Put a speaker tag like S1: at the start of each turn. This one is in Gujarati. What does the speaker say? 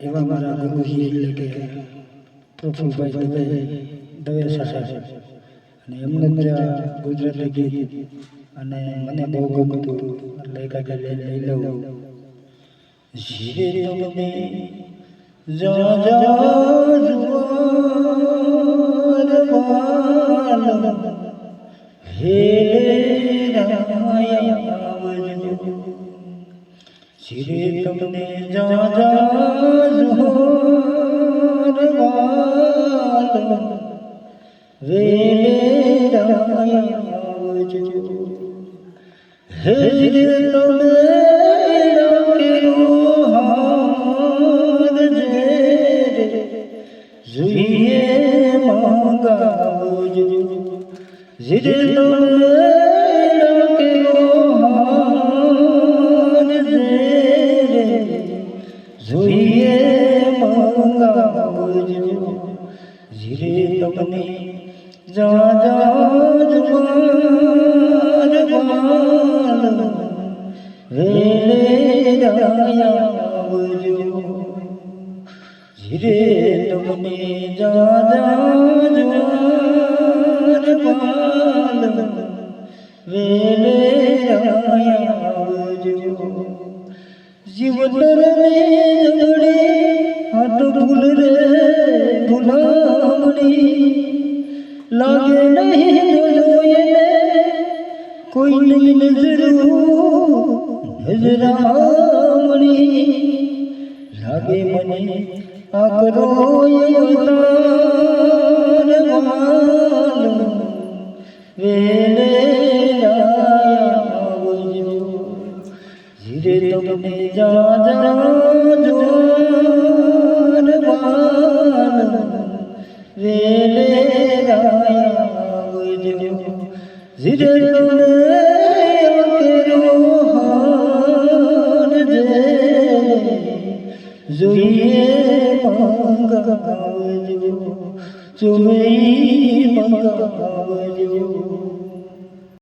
S1: એવા મારા ગુરુજી એટલે કે પ્રફુલભાઈ દવે સાહેબ અને એમને જ ગુજરાતી ગીત અને મને બહુ ગમતું એટલે કાંઈ લઈ લઉં. જીરે તમને જા જા જુવારવાલા હે રાયા આવજો. જીરે તમને જા જા જુવારવાલા હે રાયા આવજો. હે જીરે તમે જોઈએ મંગાવજો. જીરે જોઈએ મંગાવજો. જીરે તમને જા જા જુવારવાલા વેલે રાયા આવજો. જીરે તમને જા જા જુવારવાલા વેલે રાયા આવજો. જીવતર રે જગડી હાથ ભૂલ રે ભૂલામણી લાગે નહીં જોઈએ કોઈ નહીં નજરામણી લાગે મને આ કરો વેલે આવજો. જીરે તમને જા જા જુવારવાલા વેલે આવજો. જીરે તમને જોઈએ મંગાવજો. ચુમે મંગાવજો.